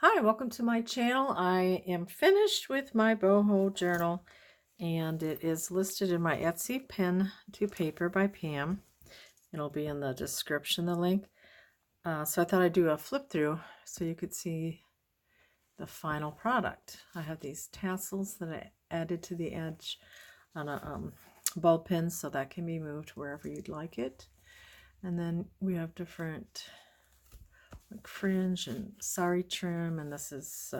Hi, welcome to my channel. I am finished with my boho journal and it is listed in my Etsy pen to paper by Pam. It'll be in the description, the link. So I thought I'd do a flip through so you could see the final product. I have these tassels that I added to the edge on a ball pin so that can be moved wherever you'd like it. And then we have different like fringe and sari trim, and this is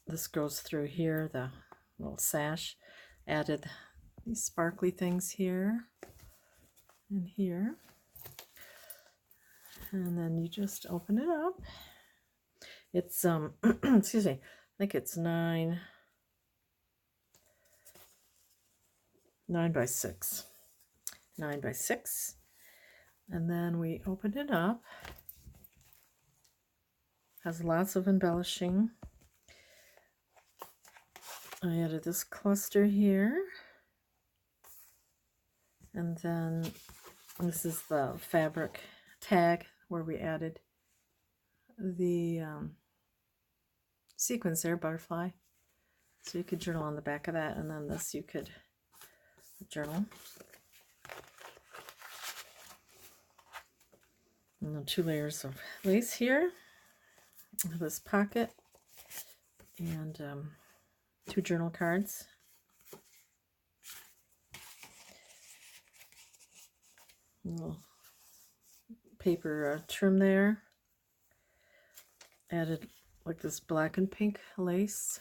this goes through here, the little sash. Added these sparkly things here and here, and then you just open it up. It's excuse me, I think it's 9 by 6, and then we open it up. Has lots of embellishing. I added this cluster here, and then this is the fabric tag where we added the sequins there, butterfly, so you could journal on the back of that, and then this you could journal. And then 2 layers of lace here, this pocket, and 2 journal cards. A little paper trim there. Added like this black and pink lace.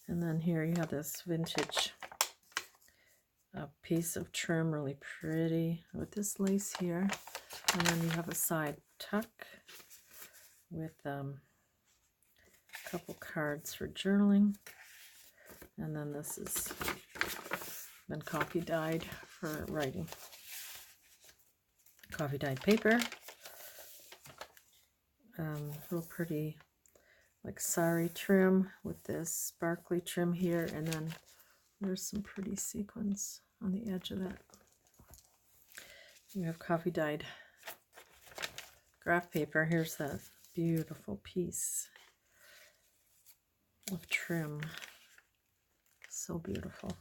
And then here you have this vintage piece of trim, really pretty, with this lace here. And then you have a side tuck with a couple cards for journaling. And then this has been coffee dyed for writing. Coffee dyed paper. Real pretty like sari trim with this sparkly trim here, and then there's some pretty sequins on the edge of that. You have coffee dyed graph paper. Here's that beautiful piece of trim. So beautiful.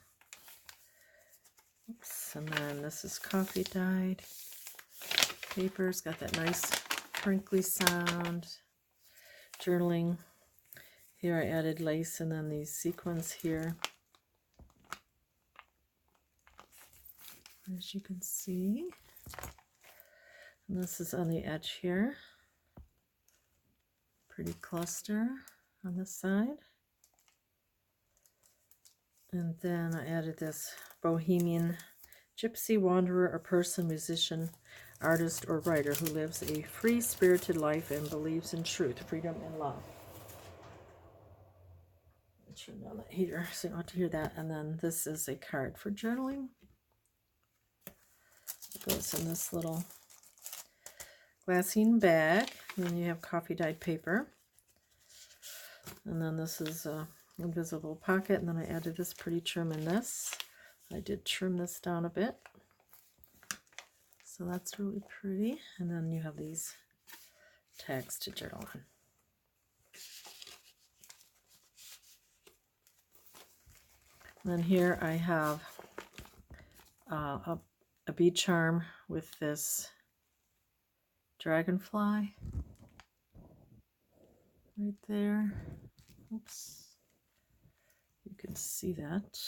Oops. And then this is coffee dyed paper. It's got that nice crinkly sound. Journaling. Here I added lace and then these sequins here, as you can see. And this is on the edge here. Pretty cluster on this side. And then I added this bohemian gypsy wanderer, a person, musician, artist, or writer who lives a free-spirited life and believes in truth, freedom, and love. Turn down that heater so you don't have to hear that. And then this is a card for journaling. It goes in this little glassine bag. And then you have coffee dyed paper. And then this is a invisible pocket. And then I added this pretty trim in this. I did trim this down a bit. So that's really pretty. And then you have these tags to journal on. And then here I have a bead charm with this dragonfly right there. Oops. You can see that.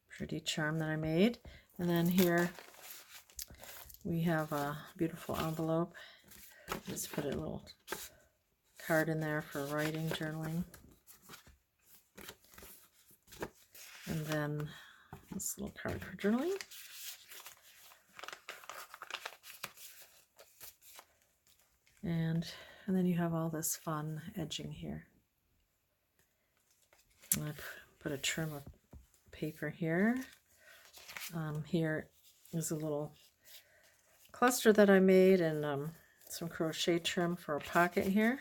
Pretty charm that I made. And then here we have a beautiful envelope. Just put a little card in there for writing, journaling. And then this little card for journaling. And then you have all this fun edging here. And I put a trim of paper here. Here is a little cluster that I made, and some crochet trim for a pocket here.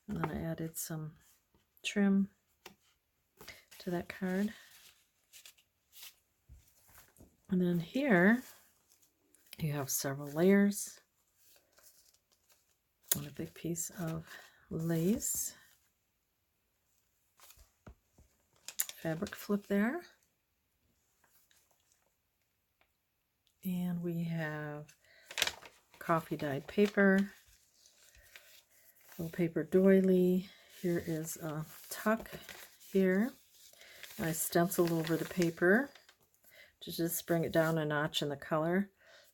And then I added some trim to that card. And then here you have several layers and a big piece of lace. Fabric flip there. And we have coffee dyed paper, little paper doily. Here is a tuck here. I stenciled over the paper to just bring it down a notch in the color.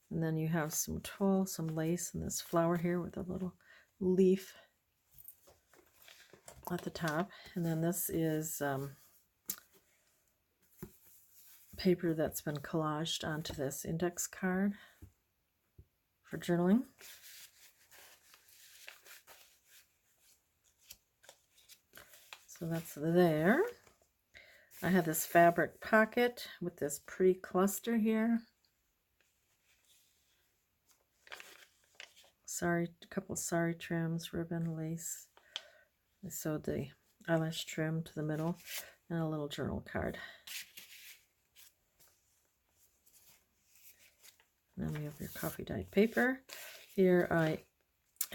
And then you have some tulle, some lace, and this flower here with a little leaf at the top. And then this is paper that's been collaged onto this index card for journaling. So that's there. I have this fabric pocket with this pretty cluster here. A couple sari trims, ribbon, lace. I sewed the eyelash trim to the middle and a little journal card. And then we have your coffee dyed paper. Here I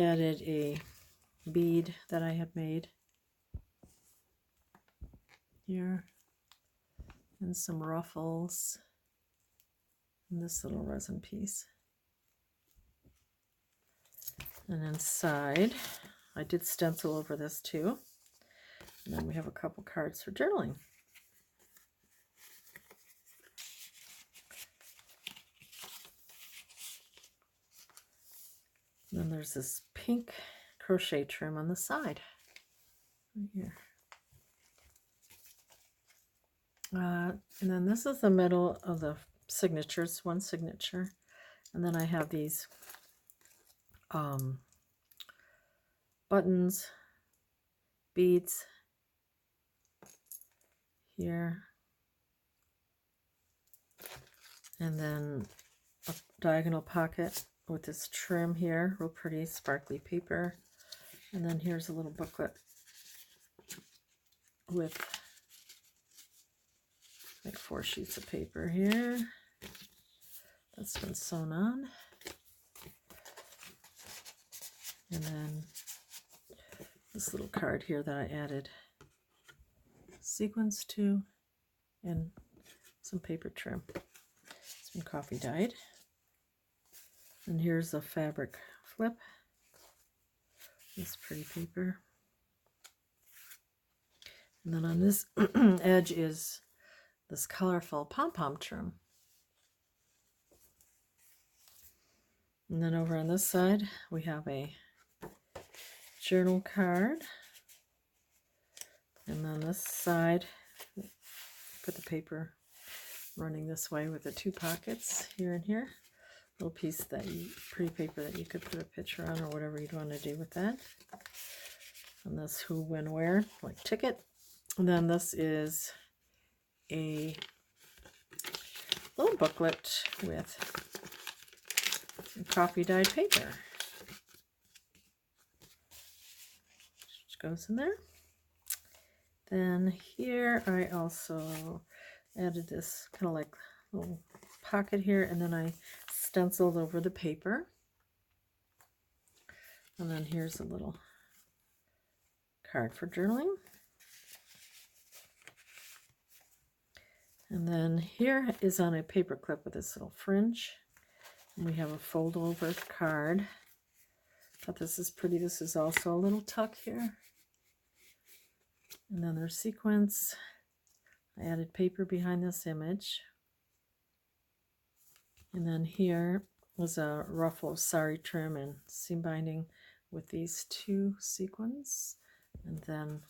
added a bead that I had made here, and some ruffles, and this little resin piece. And inside, I did stencil over this too. And then we have a couple cards for journaling. And then there's this pink crochet trim on the side, right here. And then this is the middle of the signatures, one signature. And then I have these buttons, beads here, and then a diagonal pocket with this trim here, real pretty sparkly paper. And then here's a little booklet with like 4 sheets of paper here that's been sewn on. And then this little card here that I added sequins to, and some paper trim. It's been coffee dyed. And here's a fabric flip. This pretty paper. And then on this edge is this colorful pom-pom trim. And then over on this side, we have a journal card. And then this side, put the paper running this way with the 2 pockets here and here. Little piece that pretty paper that you could put a picture on or whatever you'd want to do with that. And this who, when, where, like ticket. And then this is a little booklet with coffee dyed paper, which goes in there. Then here I also added this kind of like little pocket here, and then I stenciled over the paper. And then here's a little card for journaling. And then here is on a paper clip with this little fringe. And we have a fold over card. Thought this is pretty. This is also a little tuck here. And then there's sequins. I added paper behind this image. And then here was a ruffle of sari trim and seam binding with these 2 sequins. And then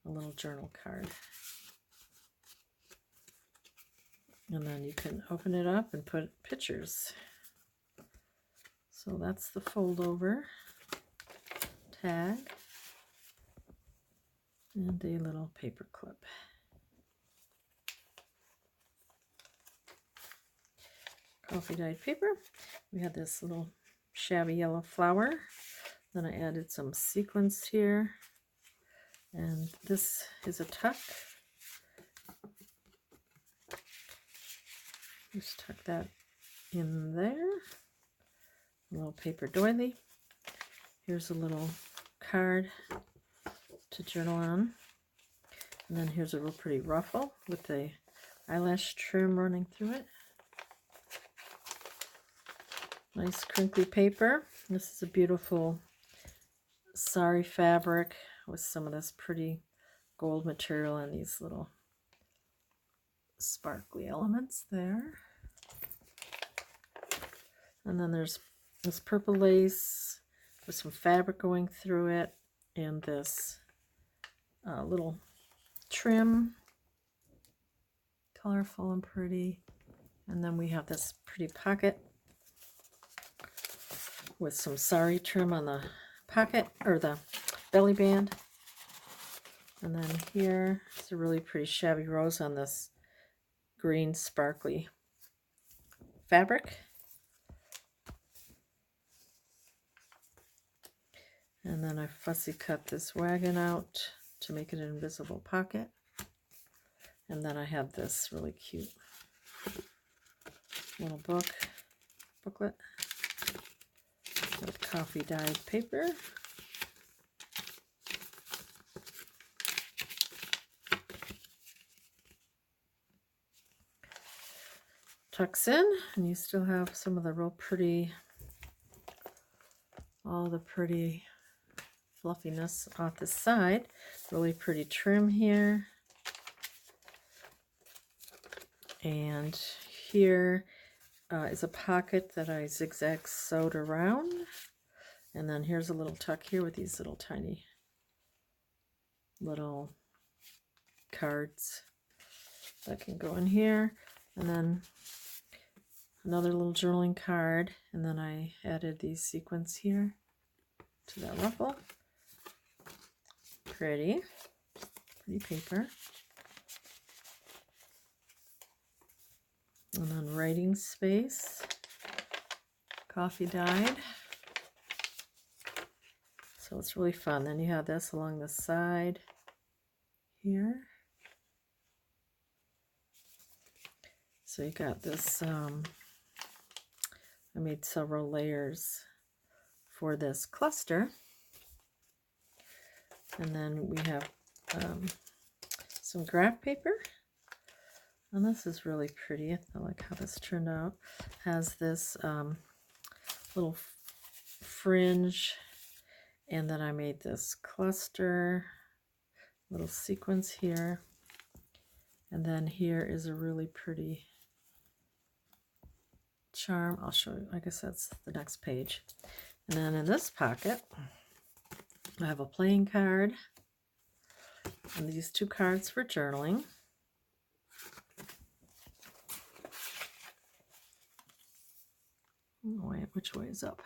a little journal card. And then you can open it up and put pictures. So that's the fold over tag and a little paper clip. Coffee dyed paper. We had this little shabby yellow flower. Then I added some sequins here. And this is a tuck. Just tuck that in there. A little paper doily. Here's a little card to journal on. And then here's a real pretty ruffle with the eyelash trim running through it. Nice crinkly paper. This is a beautiful sari fabric with some of this pretty gold material and these little sparkly elements there. And then there's this purple lace with some fabric going through it and this little trim, colorful and pretty. And then we have this pretty pocket with some sari trim on the pocket or the belly band. And then here is a really pretty shabby rose on this green sparkly fabric. And then I fussy cut this wagon out to make it an invisible pocket. And then I have this really cute little booklet with coffee dyed paper. Tucks in, and you still have some of the real pretty, all the pretty fluffiness off the side. Really pretty trim here. And here is a pocket that I zigzag sewed around. And then here's a little tuck here with these little tiny little cards that can go in here. And then another little journaling card. And then I added these sequins here to that ruffle. Pretty paper. And then writing space, coffee dyed. So it's really fun. Then you have this along the side here. So you got this, I made several layers for this cluster. And then we have some graph paper. And this is really pretty. I like how this turned out. Has this little fringe, and then I made this cluster, little sequins here, and then here is a really pretty charm. I'll show you. I guess that's the next page. And then in this pocket, I have a playing card, and these two cards for journaling. Wait, which way is up?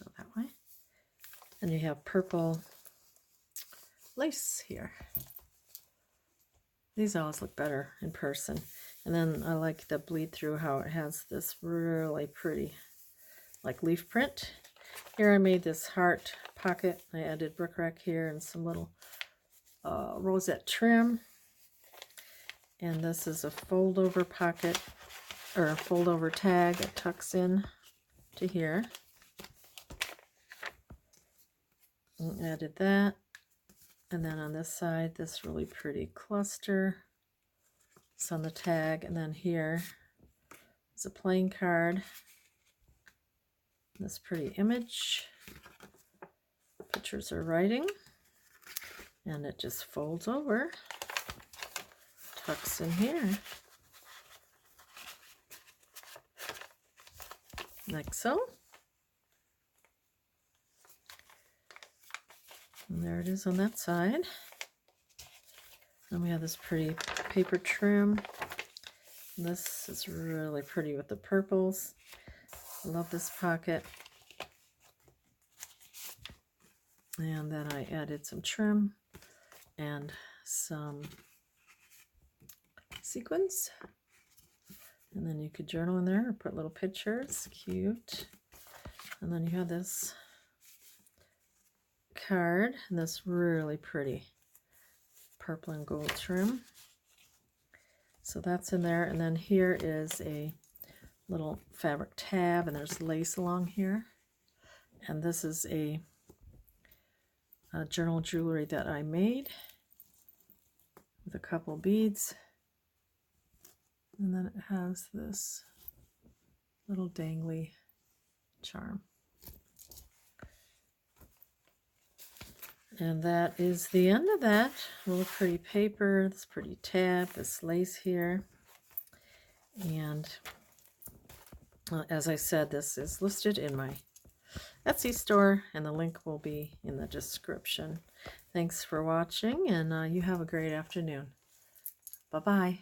Go that way. And you have purple lace here. These always look better in person. And then I like the bleed through how it has this really pretty like leaf print. Here I made this heart pocket. I added bric-a-brac here and some little rosette trim. And this is a fold over pocket, or a fold over tag that tucks in to here. And added that. And then on this side, this really pretty cluster. It's on the tag. And then here is a playing card. This pretty image. Pictures are writing. And it just folds over. Tucks in here. Like so. And there it is on that side. And we have this pretty paper trim. And this is really pretty with the purples. I love this pocket. And then I added some trim and some sequins. And then you could journal in there or put little pictures. Cute. And then you have this card, and this really pretty purple and gold trim. So that's in there. And then here is a little fabric tab, and there's lace along here. And this is a journal jewelry that I made with a couple beads. And then it has this little dangly charm. And that is the end of that. A little pretty paper, this pretty tab, this lace here. And as I said, this is listed in my Etsy store, and the link will be in the description. Thanks for watching, and you have a great afternoon. Bye-bye.